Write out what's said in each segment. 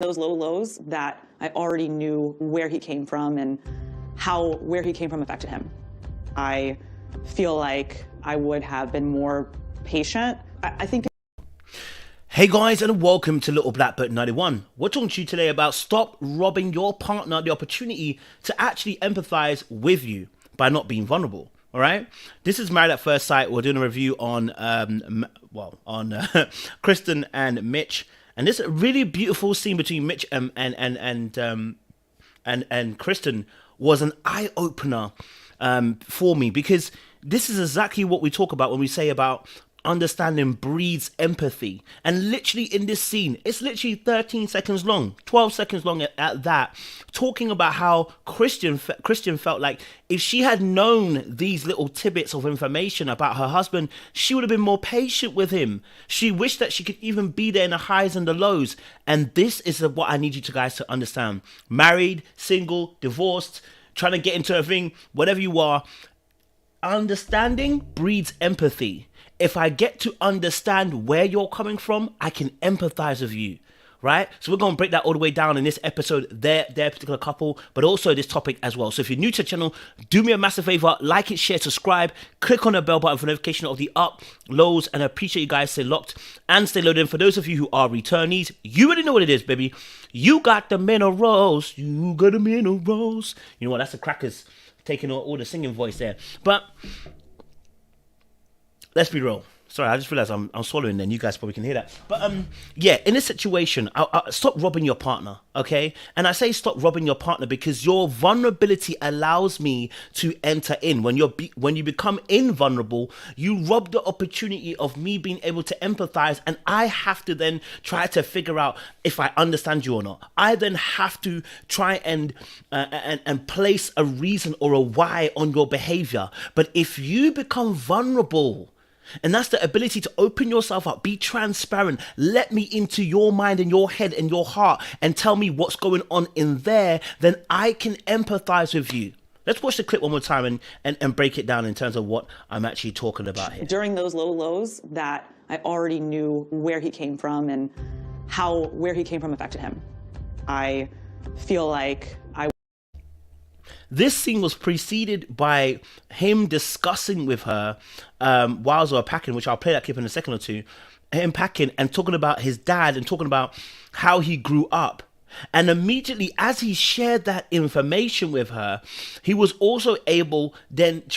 those low lows that I already knew where he came from and how where he came from affected him. I feel like I would have been more patient. I think. Hey guys, and welcome to Little Black Book 91. We're talking to you today about stop robbing your partner the opportunity to actually empathize with you by not being vulnerable. All right, this is Married at First Sight. We're doing a review on Kristen and Mitch, and this really beautiful scene between Mitch and Kristen was an eye opener for me, because this is exactly what we talk about when we say about understanding breeds empathy. And literally in this scene, it's literally 13 seconds long, 12 seconds long at that, talking about how Christian felt like if she had known these little tidbits of information about her husband, she would have been more patient with him. She wished that she could even be there in the highs and the lows. And this is what I need you guys to understand. Married, single, divorced, trying to get into a thing, whatever you are, understanding breeds empathy. If I get to understand where you're coming from, I can empathize with you, right? So we're going to break that all the way down in this episode, their particular couple, but also this topic as well. So if you're new to the channel, do me a massive favor, like it, share, subscribe, click on the bell button for notification of the uploads, and I appreciate you guys stay locked and stay loaded. And for those of you who are returnees, you already know what it is, baby. You got the minerals, you got the minerals. You know what, that's the crackers taking all the singing voice there. But let's be real. Sorry, I just realized I'm swallowing, and you guys probably can hear that. But yeah, in this situation, stop robbing your partner, okay? And I say stop robbing your partner because your vulnerability allows me to enter in. When you become invulnerable, you rob the opportunity of me being able to empathize, and I have to then try to figure out if I understand you or not. I then have to try and place a reason or a why on your behavior. But if you become vulnerable, and that's the ability to open yourself up, be transparent, let me into your mind and your head and your heart and tell me what's going on in there, then I can empathize with you. Let's watch the clip one more time and break it down in terms of what I'm actually talking about here. During those low lows that I already knew where he came from and how where he came from affected him. I feel like This scene was preceded by him discussing with her whilst they were packing, which I'll play that clip in a second or two, him packing and talking about his dad and talking about how he grew up. And immediately as he shared that information with her, she was also able then to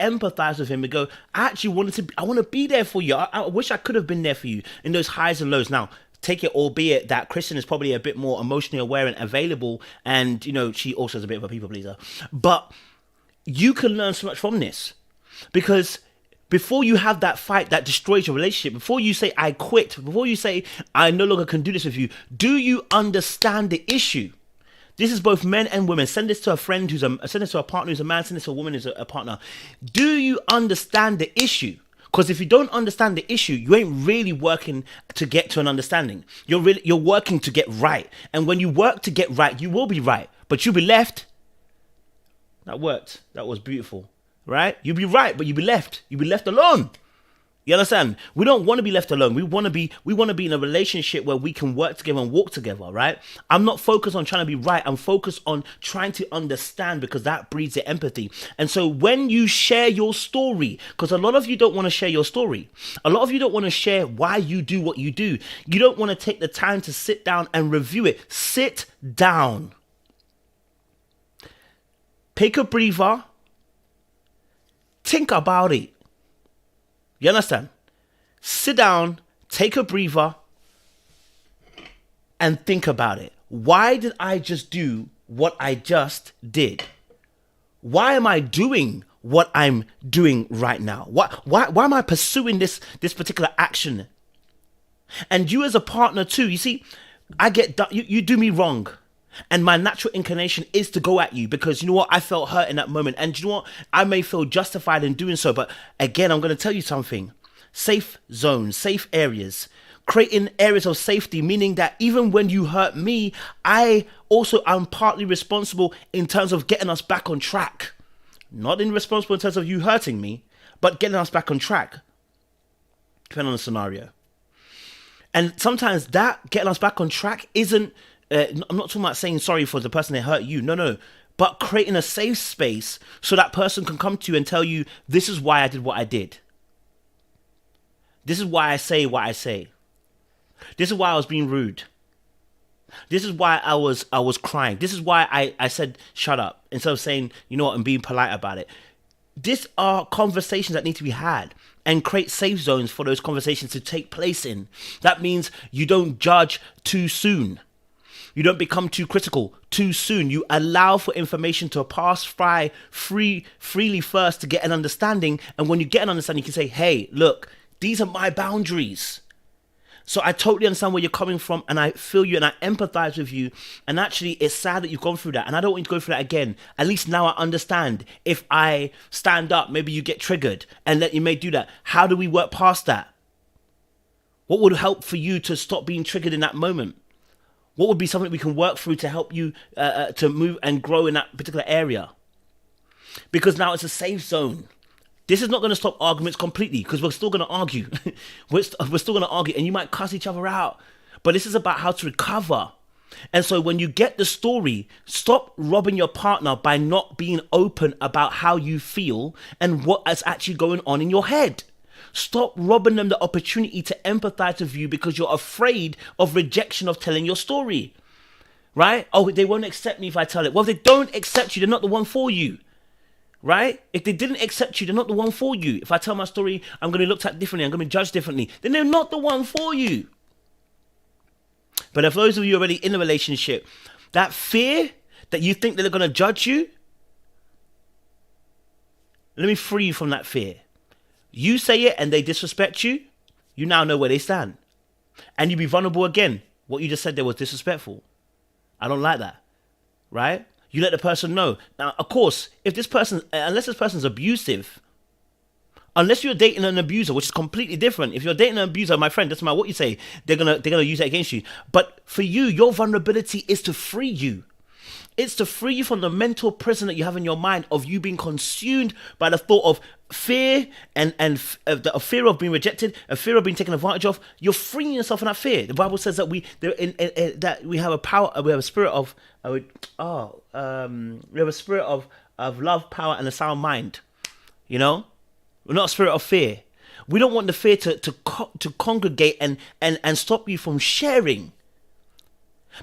empathize with him and go, I want to be there for you. I wish I could have been there for you in those highs and lows. Now, take it, albeit that Kristen is probably a bit more emotionally aware and available, and you know, she also is a bit of a people pleaser, but you can learn so much from this, because before you have that fight that destroys your relationship, before you say I quit, before you say I no longer can do this with you, do you understand the issue? This is both men and women. Send this to a friend send this to a partner who's a man, send this to a woman who's a partner. Do you understand the issue? Because if you don't understand the issue, you ain't really working to get to an understanding. You're working to get right. And when you work to get right, you will be right. But you'll be left. That worked. That was beautiful. Right? You'll be right, but you'll be left. You'll be left alone. You understand? We don't want to be left alone. We want to be in a relationship where we can work together and walk together, right? I'm not focused on trying to be right. I'm focused on trying to understand, because that breeds the empathy. And so when you share your story, because a lot of you don't want to share your story. A lot of you don't want to share why you do what you do. You don't want to take the time to sit down and review it. Sit down. Take a breather. Think about it. You understand? Sit down, take a breather, and think about it. Why did I just do what I just did? Why am I doing what I'm doing right now? Why am I pursuing this particular action? And you as a partner too, you see, you do me wrong. And my natural inclination is to go at you, because you know what, I felt hurt in that moment, and you know what, I may feel justified in doing so. But again, I'm going to tell you something. Safe zones, safe areas, creating areas of safety, meaning that even when you hurt me, I'm partly responsible in terms of getting us back on track. Not responsible in terms of you hurting me, but getting us back on track, depending on the scenario. And sometimes that getting us back on track isn't, I'm not talking about saying sorry for the person that hurt you. No. But creating a safe space so that person can come to you and tell you, this is why I did what I did. This is why I say what I say. This is why I was being rude. This is why I was crying. This is why I said shut up instead of saying, you know what, and being polite about it. These are conversations that need to be had, and create safe zones for those conversations to take place in. That means you don't judge too soon. You don't become too critical too soon. You allow for information to pass freely first to get an understanding. And when you get an understanding, you can say, hey, look, these are my boundaries. So I totally understand where you're coming from, and I feel you, and I empathize with you. And actually, it's sad that you've gone through that, and I don't want you to go through that again. At least now I understand. If I stand up, maybe you get triggered, and that you may do that. How do we work past that? What would help for you to stop being triggered in that moment? What would be something we can work through to help you to move and grow in that particular area? Because now it's a safe zone. This is not going to stop arguments completely, because we're still going to argue. we're still going to argue, and you might cuss each other out. But this is about how to recover. And so when you get the story, stop robbing your partner by not being open about how you feel and what is actually going on in your head. Stop robbing them the opportunity to empathize with you because you're afraid of rejection of telling your story. Right? Oh, they won't accept me if I tell it. Well, if they don't accept you, they're not the one for you. Right? If they didn't accept you, they're not the one for you. If I tell my story, I'm going to be looked at differently, I'm going to be judged differently, then they're not the one for you. But if those of you already in a relationship, that fear that you think that they're going to judge you, let me free you from that fear. You say it and they disrespect you, you now know where they stand. And you be vulnerable again. What you just said there was disrespectful. I don't like that. Right? You let the person know. Now, of course, if this person, unless this person's abusive, unless you're dating an abuser, which is completely different. If you're dating an abuser, my friend, doesn't matter what you say, they're gonna use it against you. But for you, your vulnerability is to free you. It's to free you from the mental prison that you have in your mind of you being consumed by the thought of fear and a fear of being rejected, a fear of being taken advantage of. You're freeing yourself from that fear. The Bible says that we have a power, we have a spirit of love, power, and a sound mind. You know, we're not a spirit of fear. We don't want the fear to congregate and stop you from sharing.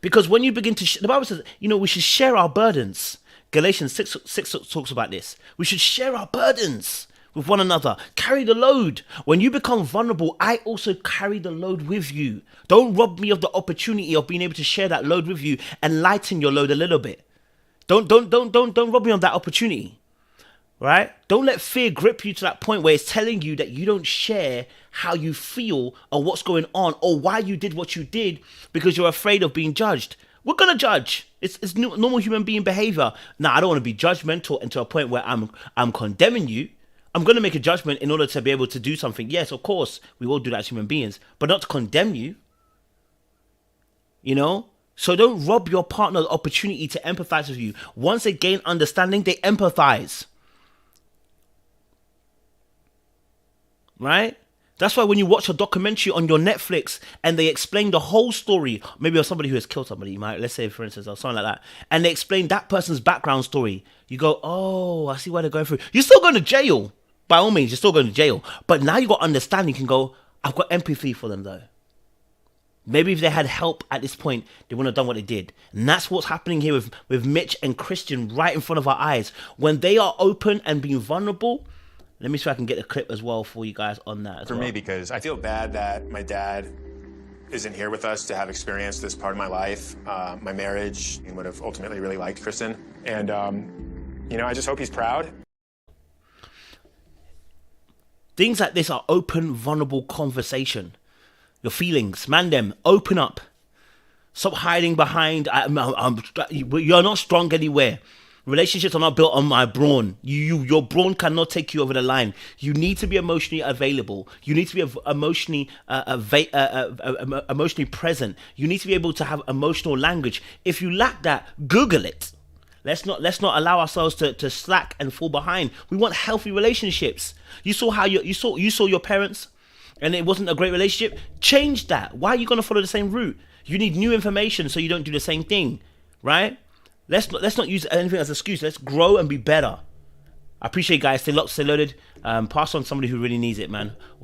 Because when you begin to, the Bible says, we should share our burdens. Galatians 6 talks about this. We should share our burdens with one another. Carry the load. When you become vulnerable, I also carry the load with you. Don't rob me of the opportunity of being able to share that load with you and lighten your load a little bit. Don't rob me of that opportunity. Right? Don't let fear grip you to that point where it's telling you that you don't share how you feel or what's going on or why you did what you did because you're afraid of being judged. We're going to judge. It's normal human being behavior. Now, I don't want to be judgmental and to a point where I'm condemning you. I'm going to make a judgment in order to be able to do something. Yes, of course, we all do that as human beings, but not to condemn you. So don't rob your partner the opportunity to empathize with you. Once they gain understanding, they empathize. Right? That's why when you watch a documentary on your Netflix and they explain the whole story, maybe of somebody who has killed somebody, let's say for instance, or something like that, and they explain that person's background story, you go, oh, I see why they're going through. You're still going to jail. By all means, you're still going to jail. But now you got understanding, you can go, I've got empathy for them though. Maybe if they had help at this point, they wouldn't have done what they did. And that's what's happening here with Mitch and Christian right in front of our eyes. When they are open and being vulnerable, let me see if I can get a clip as well for you guys on that as well. For me, because I feel bad that my dad isn't here with us to have experienced this part of my life. My marriage, and would have ultimately really liked Kristen. And, I just hope he's proud. Things like this are open, vulnerable conversation. Your feelings, man them, open up. Stop hiding behind, you're not strong anywhere. Relationships are not built on my brawn. Your brawn cannot take you over the line. You need to be emotionally available. You need to be emotionally present. You need to be able to have emotional language. If you lack that, Google it. Let's not allow ourselves to slack and fall behind. We want healthy relationships. You saw how you saw your parents. and it wasn't a great relationship, change that. Why are you going to follow the same route? You need new information so you don't do the same thing, right? Let's not use anything as an excuse. Let's grow and be better. I appreciate you guys. Stay locked, stay loaded. Pass on somebody who really needs it, man.